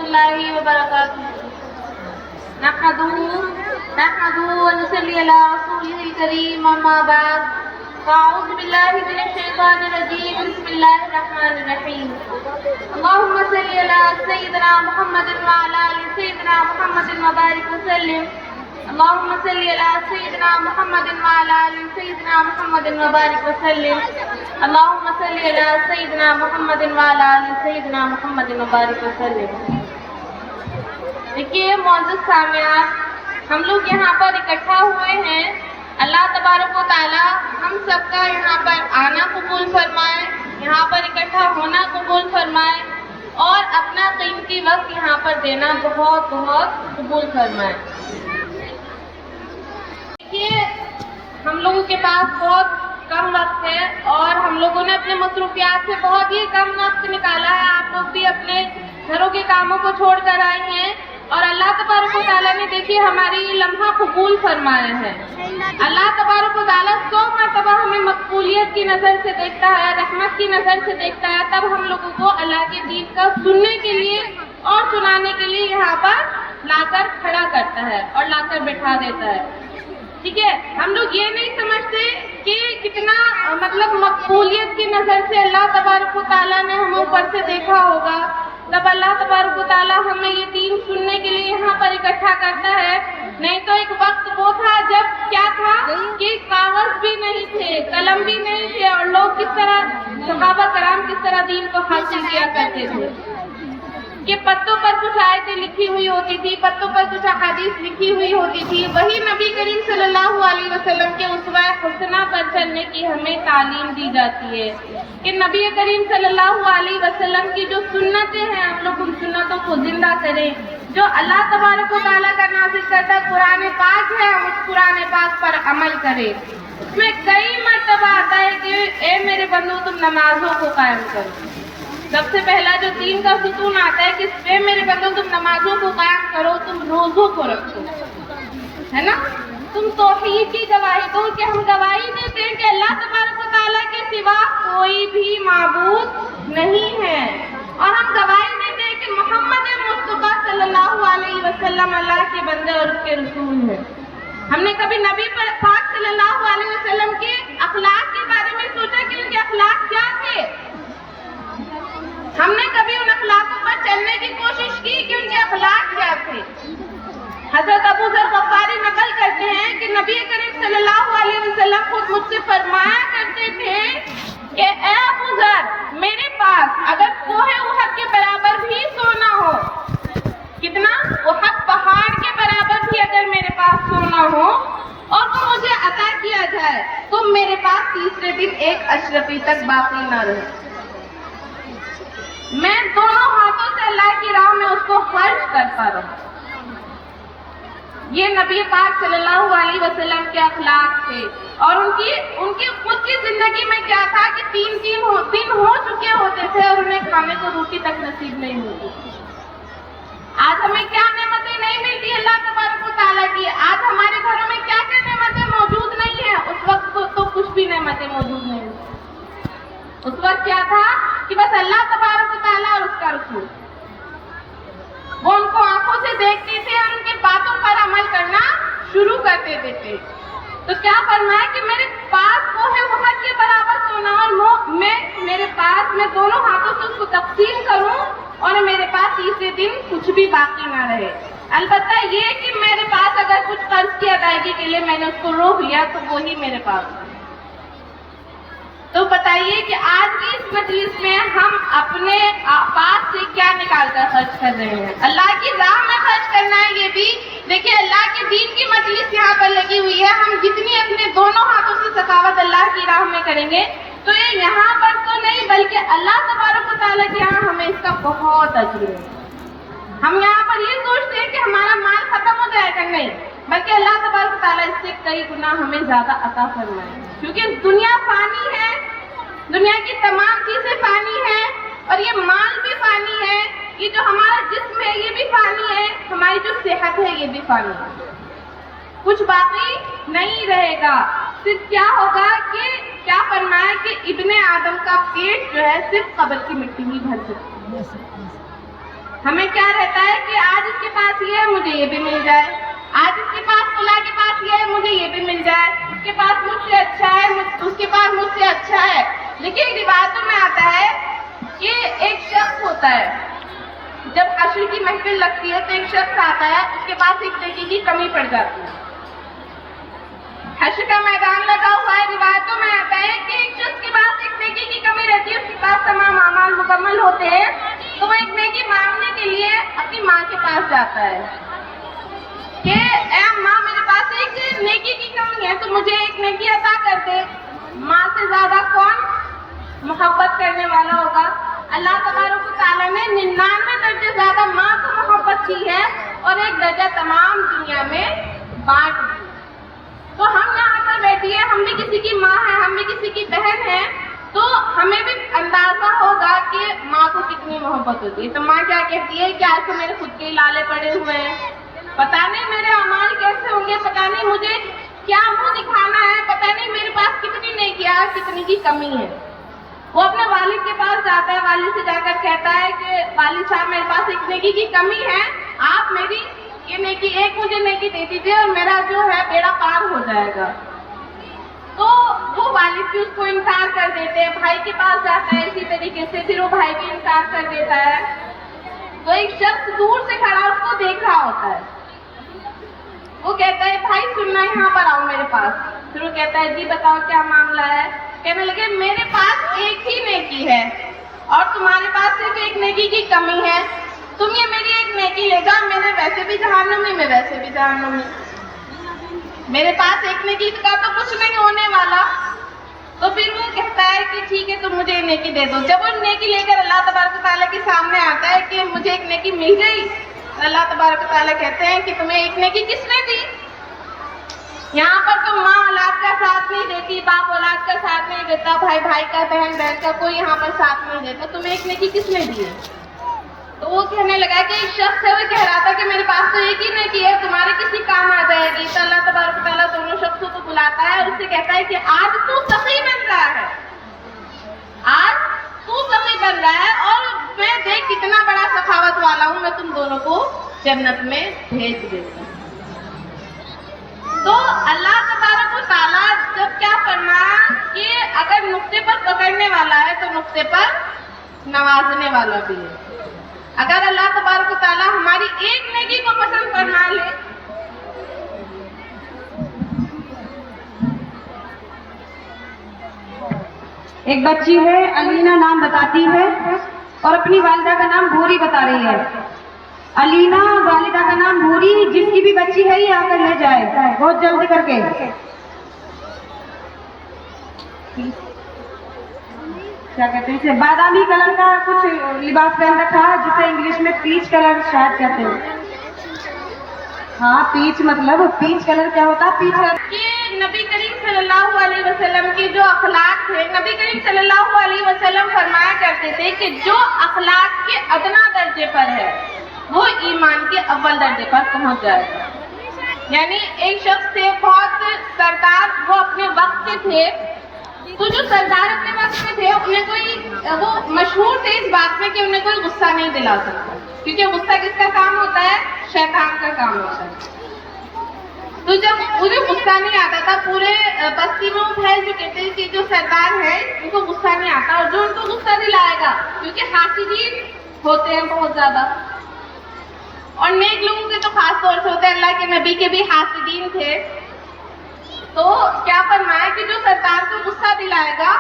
الله وبركاته. نحمده ونصلي على رسوله الكريم أما بعد. أعوذ بالله من الشيطان الرجيم. بسم الله الرحمن الرحيم. اللهم صل على سيدنا محمد وعلى آل سيدنا محمد وبارك وسلم. اللهم صل على سيدنا محمد وعلى آل سيدنا محمد وبارك وسلم. اللهم صل على سيدنا محمد وعلى آل سيدنا محمد وبارك وسلم. دیکھیے معزز سامعین، ہم لوگ یہاں پر اکٹھا ہوئے ہیں. اللہ تبارک و تعالی ہم سب کا یہاں پر آنا قبول فرمائے، یہاں پر اکٹھا ہونا قبول فرمائے اور اپنا قیمتی وقت یہاں پر دینا بہت بہت قبول فرمائے. دیکھیے ہم لوگوں کے پاس بہت کم وقت ہے اور ہم لوگوں نے اپنے مصروفیات سے بہت ہی کم وقت نکالا ہے. آپ لوگ بھی اپنے گھروں کے کاموں کو چھوڑ کر آئے ہیں اور اللہ تبارک و تعالیٰ نے دیکھیے ہماری یہ لمحہ قبول فرمایا ہے. اللہ تبارک و تعالیٰ 100 مرتبہ ہمیں مقبولیت کی نظر سے دیکھتا ہے، رحمت کی نظر سے دیکھتا ہے، تب ہم لوگوں کو اللہ کے دین کا سننے کے لیے اور سنانے کے لیے یہاں پر لا کر کھڑا کرتا ہے اور لا کر بٹھا دیتا ہے. ٹھیک ہے، ہم لوگ یہ نہیں سمجھتے کہ کتنا مقبولیت کی نظر سے اللہ تبارک و تعالیٰ نے ہم اوپر سے دیکھا ہوگا. جب اللہ تبارک و تعالیٰ ہمیں یہ دین سننے کے لیے یہاں پر اکٹھا کرتا ہے. نہیں تو ایک وقت وہ تھا جب کیا تھا کہ کاغذ بھی نہیں تھے، قلم بھی نہیں تھے اور لوگ کس طرح صحابہ کرام کس طرح دین کو حاصل کیا کرتے تھے کہ پتوں پر کچھ آیتیں لکھی ہوئی ہوتی تھی، پتوں پر کچھ احادیث لکھی ہوئی ہوتی تھی. وہی نبی کریم صلی اللہ علیہ وسلم کے اسوہ حسنہ پر چلنے کی ہمیں تعلیم دی جاتی ہے کہ نبی کریم صلی اللہ علیہ وسلم کی جو سنتیں ہیں ہم لوگ ان سنتوں کو زندہ کریں. جو اللہ تبارک و تعالیٰ کا نازل کرتا قرآن پاک ہے ہم اس قرآن پاک پر عمل کریں. اس میں کئی مرتبہ آتا ہے کہ اے میرے بندو تم نمازوں کو قائم کرو. سب سے پہلا جو دین کا ستون آتا ہے کہ اے میرے بندو تم نمازوں کو قائم کرو، تم روزوں کو رکھو، ہے نا. تم توحید کی گواہی دو کہ ہم گواہی دیتے ہیں کہ اللہ تبارک و تعالیٰ کے سوا کوئی بھی معبود نہیں ہے اور ہم گواہی دیتے ہیں کہ محمد مصطفیٰ صلی اللہ علیہ وسلم اللہ کے بندے اور اس کے رسول ہیں. ہم نے کبھی نبی پاک صلی اللہ علیہ وسلم کے اخلاق کے بارے میں سوچا کہ ان کے اخلاق کیا تھے؟ ہم نے کبھی ان اخلاقوں پر چلنے کی کوشش کی کہ ان کے اخلاق کیا تھے؟ حضرت ابو ذر غفاری نقل کرتے ہیں کہ نبی کریم صلی اللہ علیہ وسلم خود مجھ سے فرمایا کرتے تھے کہ اے ابو ذر میرے پاس اگر کوہ احد کے برابر بھی سونا ہو، کتنا؟ احد پہاڑ کے برابر بھی اگر میرے پاس سونا ہو اور وہ مجھے عطا کیا جائے تو میرے پاس تیسرے دن ایک اشرفی تک باقی نہ رہے. میں دونوں ہاتھوں سے اللہ کی راہ میں اس کو خرچ کرتا رہا. یہ نبی پاک صلی اللہ علیہ وسلم کے اخلاق تھے اور ان کی خود کی زندگی میں کیا تھا کہ 3 دن ہو چکے ہوتے تھے اور انہیں کھانے کو روٹی تک نصیب نہیں ہوتی. آج ہمیں کیا نعمتیں نہیں ملتی اللہ تبارک و تعالیٰ کی. آج ہمارے گھروں میں کیا کیا نعمتیں موجود نہیں ہیں. اس وقت تو کچھ بھی نعمتیں موجود نہیں ہیں. اس وقت کیا تھا کہ بس اللہ تبارک و تعالیٰ اور اس کا رسول، وہ ان کو آنکھوں سے دیکھتے تھے اور ان کی باتوں پر عمل کرنا شروع کر دیتے تھے. تو کیا فرمایا کہ میرے پاس کوہ احد کے برابر سونا اور میرے پاس میں دونوں ہاتھوں سے اس کو تقسیم کروں اور میرے پاس تیسرے دن کچھ بھی باقی نہ رہے. البتہ یہ کہ میرے پاس اگر کچھ قرض کی ادائیگی کے لیے میں نے اس کو روک لیا تو وہی میرے پاس. تو بتائیے کہ آج کی اس مجلس میں ہم اپنے پاس سے کیا نکال کر خرچ کر رہے ہیں؟ اللہ کی راہ میں خرچ کرنا ہے. یہ بھی دیکھیے اللہ کے دین کی مجلس یہاں پر لگی ہوئی ہے. ہم جتنی اپنے دونوں ہاتھوں سے سخاوت اللہ کی راہ میں کریں گے تو یہ یہاں پر تو نہیں بلکہ اللہ تبارک و تعالیٰ کے یہاں ہمیں اس کا بہت اجر ہے. ہم یہاں پر یہ سوچتے ہیں کہ ہمارا مال ختم ہو جائے گا، نہیں، بلکہ اللہ تبارک و تعالیٰ اس سے کئی گنا ہمیں زیادہ عطا فرمائے. کیونکہ دنیا فانی ہے، دنیا کی تمام چیزیں فانی ہیں اور یہ مال بھی فانی ہے. یہ جو ہمارا جسم ہے یہ بھی فانی ہے، ہماری جو صحت ہے یہ بھی فانی ہے. کچھ باقی نہیں رہے گا. صرف کیا ہوگا کہ کیا فرمایا کہ ابن آدم کا پیٹ جو ہے صرف قبر کی مٹی ہی بھر سکتی ہے. ہمیں کیا رہتا ہے کہ آج اس کے پاس یہ ہے مجھے یہ بھی مل جائے، آج اس کے پاس فلاں کے پاس یہ ہے مجھے یہ بھی مل جائے، اس کے پاس مجھ سے اچھا ہے، اس کے پاس مجھ سے اچھا ہے۔ لیکن روایتوں میں آتا ہے کہ ایک شخص ہوتا ہے، جب حشر کی محفل لگتی ہے تو ایک شخص آتا ہے، اس کے پاس ایک نیکی کی کمی پڑ جاتی ہے۔ حشر کا میدان لگا ہوا ہے، روایتوں میں آتا ہے کہ ایک شخص کے پاس ایک نیکی کی کمی رہتی ہے، اس کے پاس تمام اعمال مکمل ہوتے ہیں، تو وہ ایک نیکی مانگنے کے لیے اپنی ماں کے پاس جاتا ہے کہ اے ماں میرے پاس ایک نیکی کی کمی ہے تو مجھے ایک نیکی عطا کر دے۔ ماں سے زیادہ کون محبت کرنے والا ہوگا؟ اللہ تبارک و تعالیٰ نے 99 درجے زیادہ ماں کو محبت کی ہے اور ایک درجہ تمام دنیا میں بانٹ دی۔ تو ہم یہاں پر بیٹھی ہیں، ہم بھی کسی کی ماں ہیں، ہم بھی کسی کی بہن ہیں، تو ہمیں بھی اندازہ ہوگا کہ ماں کو کتنی محبت ہوتی ہے۔ تو ماں کیا کہتی ہے کہ آج تو میرے خود کے لالے پڑے ہوئے ہیں، پتہ نہیں میرے اعمال کیسے ہوں گے، پتہ نہیں مجھے کیا منہ دکھانا ہے، پتہ نہیں میرے پاس کتنی نیکیاں ہے، کتنی کی کمی ہے۔ وہ اپنے والد کے پاس جاتا ہے، والد سے جا کر کہتا ہے کہ والد صاحب میرے پاس ایک نیکی کی کمی ہے، آپ میری یہ نیکی ایک مجھے نیکی دے دیجیے اور میرا جو ہے بیڑا پار ہو جائے گا۔ تو وہ والد بھی اس کو انکار کر دیتے ہیں، بھائی کے پاس جاتا ہے اسی طریقے سے، پھر وہ بھائی بھی انکار کر دیتا ہے۔ تو ایک شخص دور سے کھڑا اس کو دیکھ رہا ہوتا ہے، وہ کہتا ہے بھائی سننا یہاں پر آؤ میرے پاس۔ پھر وہ کہتا ہے جی بتاؤ کیا معاملہ ہے؟ کہنے لگے میرے پاس ایک ہی نیکی ہے اور تمہارے پاس صرف ایک نیکی کی کمی ہے، تم یہ میری ایک نیکی لے جاؤ، میرے ویسے بھی جہنمی، میں ویسے بھی جہنمی، میرے پاس ایک نیکی کا تو کچھ نہیں ہونے والا۔ تو پھر وہ کہتا ہے کہ ٹھیک ہے تم مجھے ایک نیکی دے دو۔ جب وہ نیکی لے کر اللہ تبارک و تعالیٰ کے سامنے آتا ہے کہ مجھے ایک نیکی مل گئی، اللہ تبارک و تعالیٰ کہتے ہیں کہ تمہیں ایک نیکی کس نے دی؟ یہاں پر تو ماں اولاد کا ساتھ نہیں دیتی، باپ اولاد کا ساتھ نہیں دیتا، بھائی بھائی کا، بہن بہن کا، کوئی یہاں پر ساتھ نہیں دیتا، تمہیں ایک نیکی کس نے دی ہے؟ تو وہ کہنے لگا کہ ایک شخص ہے، وہ کہہ رہا تھا کہ میرے پاس تو ایک ہی نیکی ہے، تمہارے کسی کام آ جائے گی۔ تو اللہ تبارک و تعالیٰ دونوں شخصوں کو بلاتا ہے اور اس سے کہتا ہے کہ آج تو سخی بن رہا ہے، آج تو سخی بن رہا ہے اور میں دیکھ کتنا بڑا سخاوت والا ہوں، میں تم دونوں کو جنت میں بھیج دیتا ہوں۔ تو اللہ تبارک و تعالیٰ جب کیا فرمایا کہ اگر نقطے پر پکڑنے والا ہے تو نقطے پر نوازنے والا بھی ہے۔ اگر اللہ تبارک و تعالیٰ ہماری ایک نیکی کو پسند فرما لے، ایک بچی ہے علینا نام بتاتی ہے اور اپنی والدہ کا نام بھوری بتا رہی ہے۔ علینا والدہ کا نام بھوری، جس کی بھی بچی ہے یہ آ کر لے جائے بہت جلدی کر کے۔ کیا کہتے ہیں اسے، بادامی کلر کا کچھ لباس پہن رکھا ہے جسے انگلش میں پیچ کلر شاید کہتے ہیں۔ ہاں پیچ، مطلب پیچ کلر کیا ہوتا ہے؟ پیچ کلر کہ نبی کریم صلی اللہ علیہ وسلم کے جو اخلاق تھے، نبی کریم صلی اللہ علیہ وسلم فرمایا کرتے تھے کہ جو اخلاق کے ادنا درجے پر ہے وہ ایمان کے اول درجے پر پہنچ جائے گا۔ یعنی ایک شخص تھے بہت سردار، وہ اپنے وقت کے تھے، تو جو سردار اپنے وقت میں تھے انہیں کوئی، وہ مشہور تھے اس بات میں کہ انہیں کوئی غصہ نہیں دلا سکتا، کیونکہ غصہ کس کا کام ہوتا ہے؟ شیطان کا کام ہوتا ہے۔ تو جب انہیں غصہ نہیں آتا تھا، پورے بستی میں وہ پھیل چکے تھے کہ جو سردار ہے ان کو غصہ نہیں آتا، اور جو ان کو غصہ دلائے گا، کیونکہ حاسدین ہوتے ہیں بہت زیادہ، اور نیک لوگوں کے تو خاص طور سے ہوتے ہیں، اللہ کے نبی کے بھی حاسدین تھے۔ تو کیا فرمایا کہ جو سردار کو غصہ دلائے گا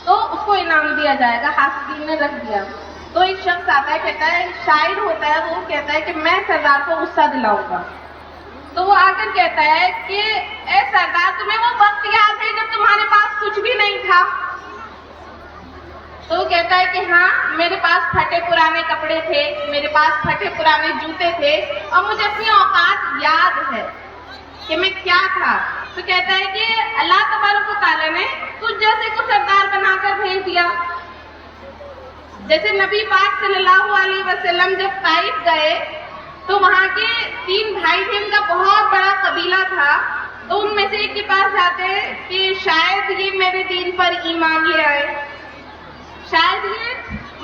تو اس کو انعام دیا جائے گا، حاسدین نے رکھ دیا۔ تو ایک شخص آتا ہے، کہتا ہے، شاعر ہوتا ہے، وہ کہتا ہے کہ میں سردار کو غصہ دلاؤں گا۔ تو وہ آ کر کہتا ہے کہ اے سردار تمہیں وہ وقت یاد ہے جب تمہارے پاس کچھ بھی نہیں تھا؟ تو وہ کہتا ہے کہ ہاں میرے پاس پھٹے پرانے کپڑے تھے، میرے پاس پھٹے پرانے جوتے تھے، اور مجھے اپنی اوقات یاد ہے کہ میں کیا تھا۔ تو کہتا ہے کہ اللہ تبارک و تعالیٰ نے تجھ جیسے کو سردار بنا کر بھیج دیا۔ جیسے نبی پاک صلی اللہ علیہ وسلم جب طائف گئے تو وہاں کے 3 بھائی تھے، ان کا بہت بڑا قبیلہ تھا، تو ان میں سے ایک کے پاس جاتے ہیں کہ شاید یہ میرے دین پر ایمان لے آئے، شاید یہ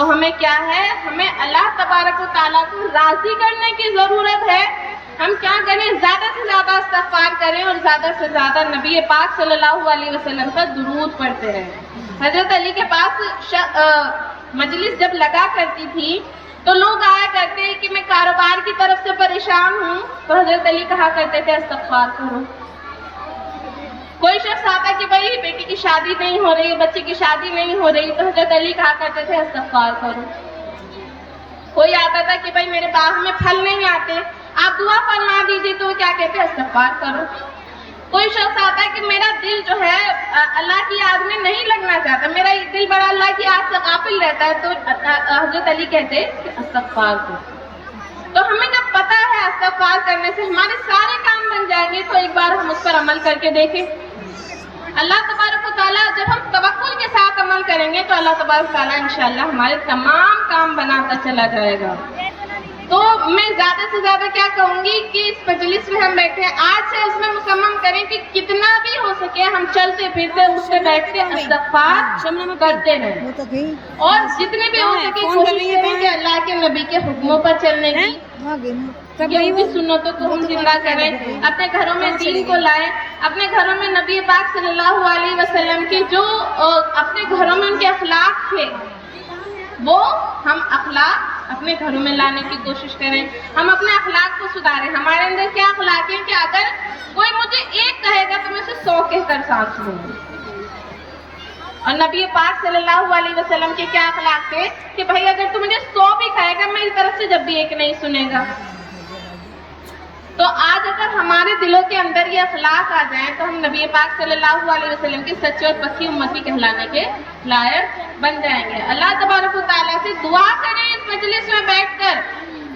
تو ہمیں کیا ہے، ہمیں اللہ تبارک و تعالیٰ کو راضی کرنے کی ضرورت ہے. ہم کیا کریں، زیادہ سے زیادہ استغفار کریں اور زیادہ سے زیادہ نبی پاک صلی اللہ علیہ وسلم کا درود پڑھتے رہیں. حضرت علی کے پاس مجلس جب لگا کرتی تھی تو لوگ آیا کرتے ہیں کہ میں کاروبار کی طرف سے پریشان ہوں، تو حضرت علی کہا کرتے تھے استغفار کرو. کوئی شخص آتا کہ بھائی بیٹی کی شادی نہیں ہو رہی، بچے کی شادی نہیں ہو رہی، تو حضرت علی کہا کرتے تھے استغفار کرو. کوئی آتا تھا کہ بھائی میرے باغ میں پھل نہیں آتے، آپ دعا فرما دیجیے، تو کیا کہتے ہیں استغفار کرو. کوئی شخص آتا ہے کہ میرا دل جو ہے اللہ کی یاد میں نہیں لگنا چاہتا، میرا دل بڑا اللہ کی یاد سے غافل رہتا ہے، تو حضرت علی کہتے ہیں کہ استغفار کرو. تو ہمیں جب پتا ہے استغفار کرنے سے ہمارے سارے کام بن جائیں گے، تو ایک بار ہم اس پر عمل کر کے دیکھیں. اللہ تبارک و تعالیٰ جب ہم توکل کے ساتھ عمل کریں گے تو اللہ تبارک و تعالیٰ انشاءاللہ ہمارے تمام کام بناتا چلا جائے گا. تو میں زیادہ سے زیادہ کیا کہوں گی کہ اس مجلس میں ہم بیٹھے ہیں، آج سے اس میں مصمم کریں کہ کتنا بھی ہو سکے ہم چلتے پھرتے اٹھتے بیٹھتے استغفار کرتے رہیں، اور جتنے بھی ہو سکے کوشش کریں کہ اللہ کے نبی کے حکموں پر چلنے کی، ان کی سنتوں کو ہم زندہ کریں، اپنے گھروں میں دین کو لائیں، اپنے گھروں میں نبی پاک صلی اللہ علیہ وسلم کے جو اپنے گھروں میں ان کے اخلاق تھے وہ ہم اخلاق اپنے گھروں میں لانے کی کوشش کریں. ہم اپنے اخلاق کو سدھاریں. ہمارے اندر کیا اخلاق ہے کہ اگر کوئی مجھے ایک کہے گا تو میں اسے 100 کہہ کر ساتھ لوں گی. اور نبی پاک صلی اللہ علیہ وسلم کے کیا اخلاق تھے کہ بھائی اگر تو مجھے 100 بھی کہے گا میری طرف سے جب بھی ایک نہیں سنے گا. تو آج اگر ہمارے دلوں کے اندر یہ اخلاق آ جائیں تو ہم نبی پاک صلی اللہ علیہ وسلم کی سچی اور پکی امتی کہلانے کے لائق بن جائیں گے. اللہ تبارک و تعالیٰ سے دعا کریں اس مجلس میں بیٹھ کر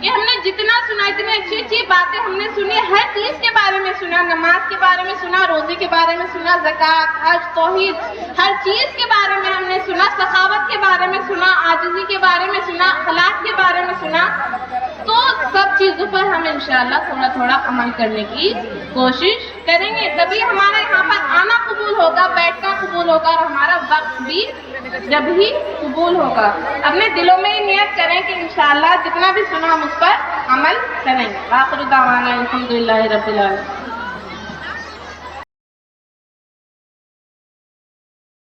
کہ ہم نے جتنا سنا، اتنی اچھی اچھی باتیں ہم نے سنی، ہر چیز کے بارے میں سنا، نماز کے بارے میں سنا، روزے کے بارے میں سنا، زکوٰۃ، حج، توحید، ہر چیز کے بارے میں ہم نے سنا، سخاوت کے بارے میں سنا، عاجزی کے بارے میں سنا، اخلاق کے بارے میں سنا. تو سب چیزوں پر ہم انشاءاللہ تھوڑا تھوڑا عمل کرنے کی کوشش کریں گے، تبھی ہمارا یہاں پر آنا قبول ہوگا، بیٹھنا قبول ہوگا، اور ہمارا وقت بھی جب ہی قبول ہوگا. اپنے دلوں میں یہ نیت کریں کہ انشاءاللہ جتنا بھی سنا ہم اس پر عمل کریں گے. آخر دعوانا الحمدللہ رب العالمین.